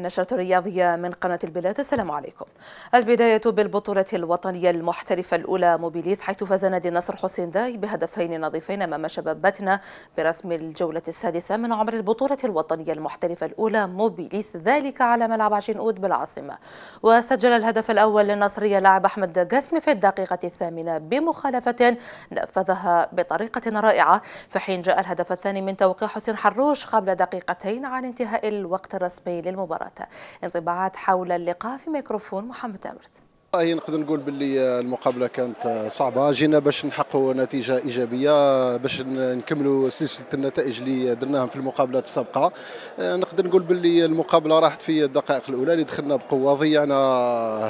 النشرة الرياضية من قناة البلاد. السلام عليكم. البداية بالبطولة الوطنية المحترفة الأولى موبيليس، حيث فاز نادي النصر حسين داي بهدفين نظيفين أمام شباب باتنا برسم الجولة السادسة من عمر البطولة الوطنية المحترفة الأولى موبيليس، ذلك على ملعب عشين أود بالعاصمة. وسجل الهدف الأول للنصرية لاعب أحمد قاسمي في الدقيقة الثامنة بمخالفة نفذها بطريقة رائعة، في حين جاء الهدف الثاني من توقيع حسين حروش قبل دقيقتين عن انتهاء الوقت الرسمي للمباراة. انطباعات حول اللقاء في ميكروفون محمد تامرت. نقدر نقول باللي المقابله كانت صعبه، جينا باش نحققوا نتيجه ايجابيه باش نكملوا سلسله النتائج اللي درناهم في المقابلات السابقه. نقدر نقول باللي المقابله راحت في الدقائق الاولى اللي دخلنا بقوه، ضيعنا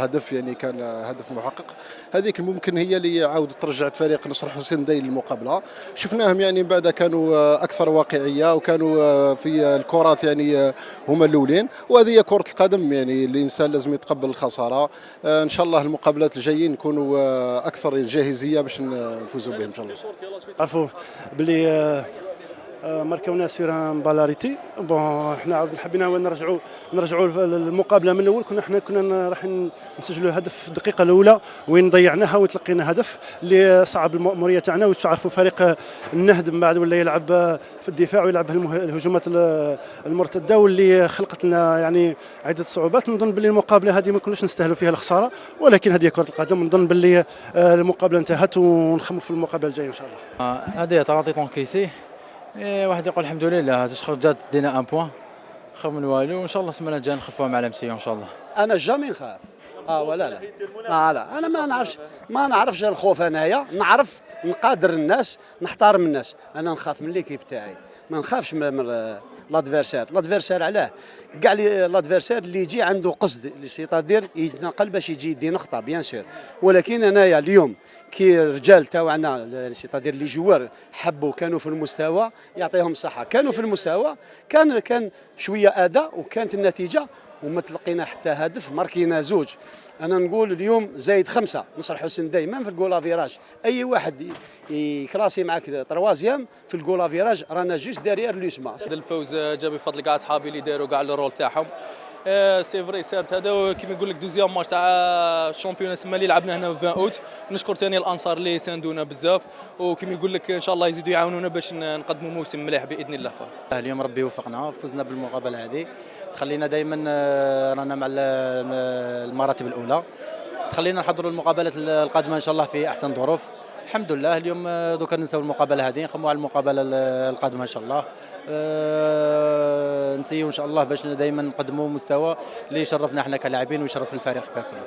هدف يعني كان هدف محقق، هذيك ممكن هي اللي عاودت ترجعت فريق نصر حسين داي للمقابله. شفناهم يعني بعد كانوا اكثر واقعيه وكانوا في الكرات يعني هما الاولين، وهذه هي كره القدم، يعني الانسان لازم يتقبل الخساره. ان شاء الله المقابلات الجايين نكونوا اكثر جاهزيه باش نفوزوا بهم ان شاء الله. عرفوا باللي ماركونا سير ان بالاريتي بون، حنا حبينا نرجعوا المقابله من الاول. كنا راح نسجلوا الهدف في الدقيقه الاولى وين ضيعناها وتلقينا هدف اللي صعب المأموريه تاعنا. وتعرفوا فريق النهد من بعد ولا يلعب في الدفاع ويلعب الهجمات المرتده، واللي خلقت لنا يعني عده صعوبات. نظن باللي المقابله هذه ما كناش نستاهلوا فيها الخساره، ولكن هذه كره القدم. نظن باللي المقابله انتهت ونخمم في المقابله الجايه ان شاء الله. هذه تعطي طونكيسي، واحد يقول الحمد لله خرجت دينا ان بوان خير من والو، وان شاء الله السمانه الجايه نخلفوها مع لمسيه ان شاء الله. انا جامي نخاف ولا لا لا، انا ما نعرفش الخوف. انايا نعرف نقادر الناس، نحترم الناس. انا نخاف من ليكيب تاعي، ما نخافش من لادفيرسير. علاه كاع لادفيرسير اللي يجي عنده قصد اللي سيتادير يتنقل باش يجي يدي نقطه بيان سور. ولكن انايا اليوم كي رجال تاعنا سيتادير اللي جوار حبوا كانوا في المستوى، يعطيهم الصحه، كانوا في المستوى، كان شويه اداء وكانت النتيجه، وما تلقينا حتى هدف، ماركينا زوج. انا نقول اليوم زايد 5 نصر حسين دايما في الجول افيراج. اي واحد يكراسي معك تروازيام في الجول افيراج رانا جوست دارير لوسما. الفوز جا بفضل كاع اصحابي اللي داروا كاع الرول تاعهم. سي فري سيرت هذا كيما نقول لك دوزيام ماتش تاع الشامبيون السما اللي لعبنا هنا في 20 اوت. نشكر ثاني الانصار اللي ساندونا بزاف، وكيما يقول لك ان شاء الله يزيدوا يعاونونا باش نقدموا موسم مليح باذن الله. اليوم ربي وفقنا فزنا بالمقابله هذه، تخلينا دائما رانا مع المراتب الاولى، تخلينا نحضروا المقابلات القادمه ان شاء الله في احسن ظروف. الحمد لله اليوم دوكا ننساو المقابله هذه، نخموا على المقابله القادمه ان شاء الله. نسيو ان شاء الله باش دائما نقدموا مستوى اللي يشرفنا احنا كلاعبين ويشرف الفريق ككل.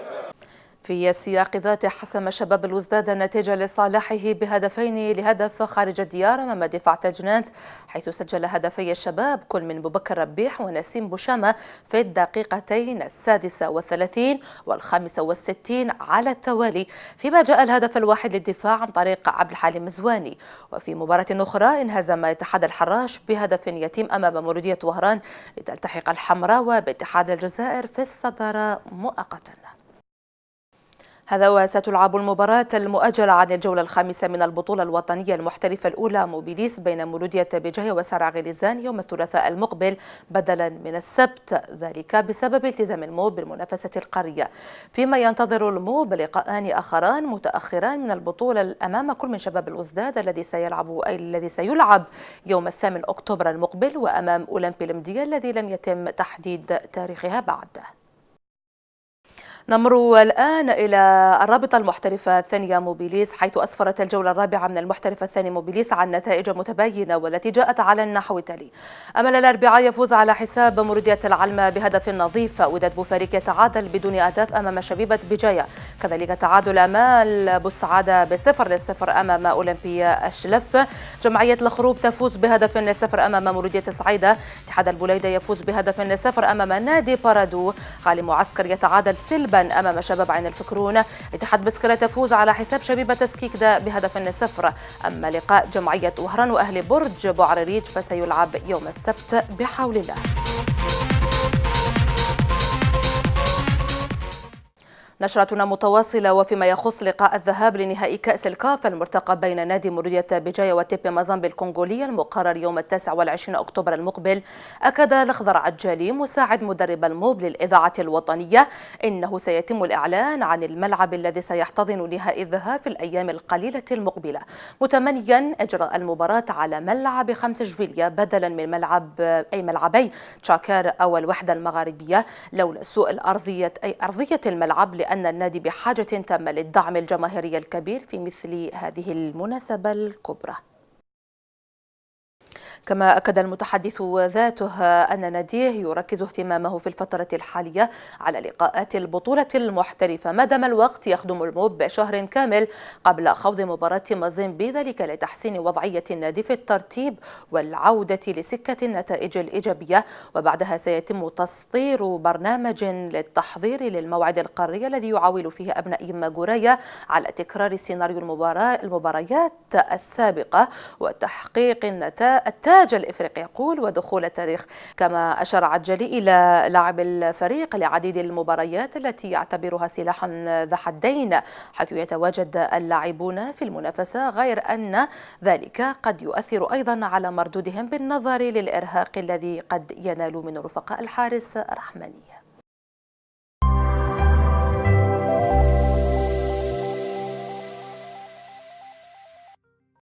في السياق ذاته، حسم شباب الوزداد النتيجة لصالحه بهدفين لهدف خارج الديار أمام دفاع تجنات، حيث سجل هدفي الشباب كل من بكر ربيح ونسيم بوشامة في الدقيقتين 36 و65 على التوالي، فيما جاء الهدف الواحد للدفاع عن طريق عبد الحليم مزواني. وفي مباراة أخرى انهزم اتحاد الحراش بهدف يتيم أمام مولودية وهران، لتلتحق الحمراء باتحاد الجزائر في الصدارة مؤقتا. هذا وستلعب المباراة المؤجلة عن الجولة الخامسة من البطولة الوطنية المحترفة الأولى موبيليس بين مولودية بجاية وسرع غليزان يوم الثلاثاء المقبل بدلا من السبت، ذلك بسبب التزام المو بالمنافسة القارية، فيما ينتظر المو بلقاءان آخران متأخران من البطولة أمام كل من شباب الوزداد الذي سيلعب يوم 8 أكتوبر المقبل، وأمام أولمبي المدية الذي لم يتم تحديد تاريخها بعد. نمر الآن إلى الرابطة المحترفة الثانية موبيليس، حيث أسفرت الجولة الرابعة من المحترفة الثاني موبيليس عن نتائج متباينة، والتي جاءت على النحو التالي: أمل الأربعاء يفوز على حساب مولودية العلمة بهدف نظيف، وداد بوفاريك يتعادل بدون أهداف أمام شبيبة بجاية، كذلك تعادل أمال بوسعادة ب0-0 أمام أولمبيا الشلف، جمعية الخروب تفوز بهدف 0 أمام مولودية صعيدة، اتحاد البوليدة يفوز بهدف 0 أمام نادي بارادو، غالي معسكر يتعادل سلبا أمام شباب عين الفكرون، اتحاد بسكرة تفوز على حساب شبيبة سكيكدا بهدف 0. أما لقاء جمعية وهران وأهل برج بوعريريج فسيلعب يوم السبت بحول الله. نشرتنا متواصلة، وفيما يخص لقاء الذهاب لنهائي كأس الكاف المرتقب بين نادي مولودية بجاية وتيبي مازامبي الكونغولية المقرر يوم 29 أكتوبر المقبل، أكد الأخضر عجالي مساعد مدرب الموب للإذاعة الوطنية إنه سيتم الإعلان عن الملعب الذي سيحتضن نهائي الذهاب في الأيام القليلة المقبلة، متمنيا إجراء المباراة على ملعب 5 جويلية بدلا من ملعبي تشاكار أو الوحدة المغاربية لولا سوء أرضية الملعب، لأن النادي بحاجة تامة للدعم الجماهيري الكبير في مثل هذه المناسبة الكبرى. كما أكد المتحدث ذاته أن ناديه يركز اهتمامه في الفترة الحالية على لقاءات البطولة المحترفة ما دام الوقت يخدم الموب بشهر كامل قبل خوض مباراة مازيمبي، ذلك لتحسين وضعية النادي في الترتيب والعودة لسكة النتائج الإيجابية. وبعدها سيتم تسطير برنامج للتحضير للموعد القاري الذي يعول فيه أبناء ماغورايا على تكرار سيناريو المباريات السابقة وتحقيق التاج الإفريقي يقول ودخول التاريخ. كما أشار عجالي إلى لعب الفريق لعديد المباريات التي يعتبرها سلاحا ذا حدين حيث يتواجد اللاعبون في المنافسة، غير أن ذلك قد يؤثر أيضا على مردودهم بالنظر للإرهاق الذي قد ينال من رفقاء الحارس رحمانية.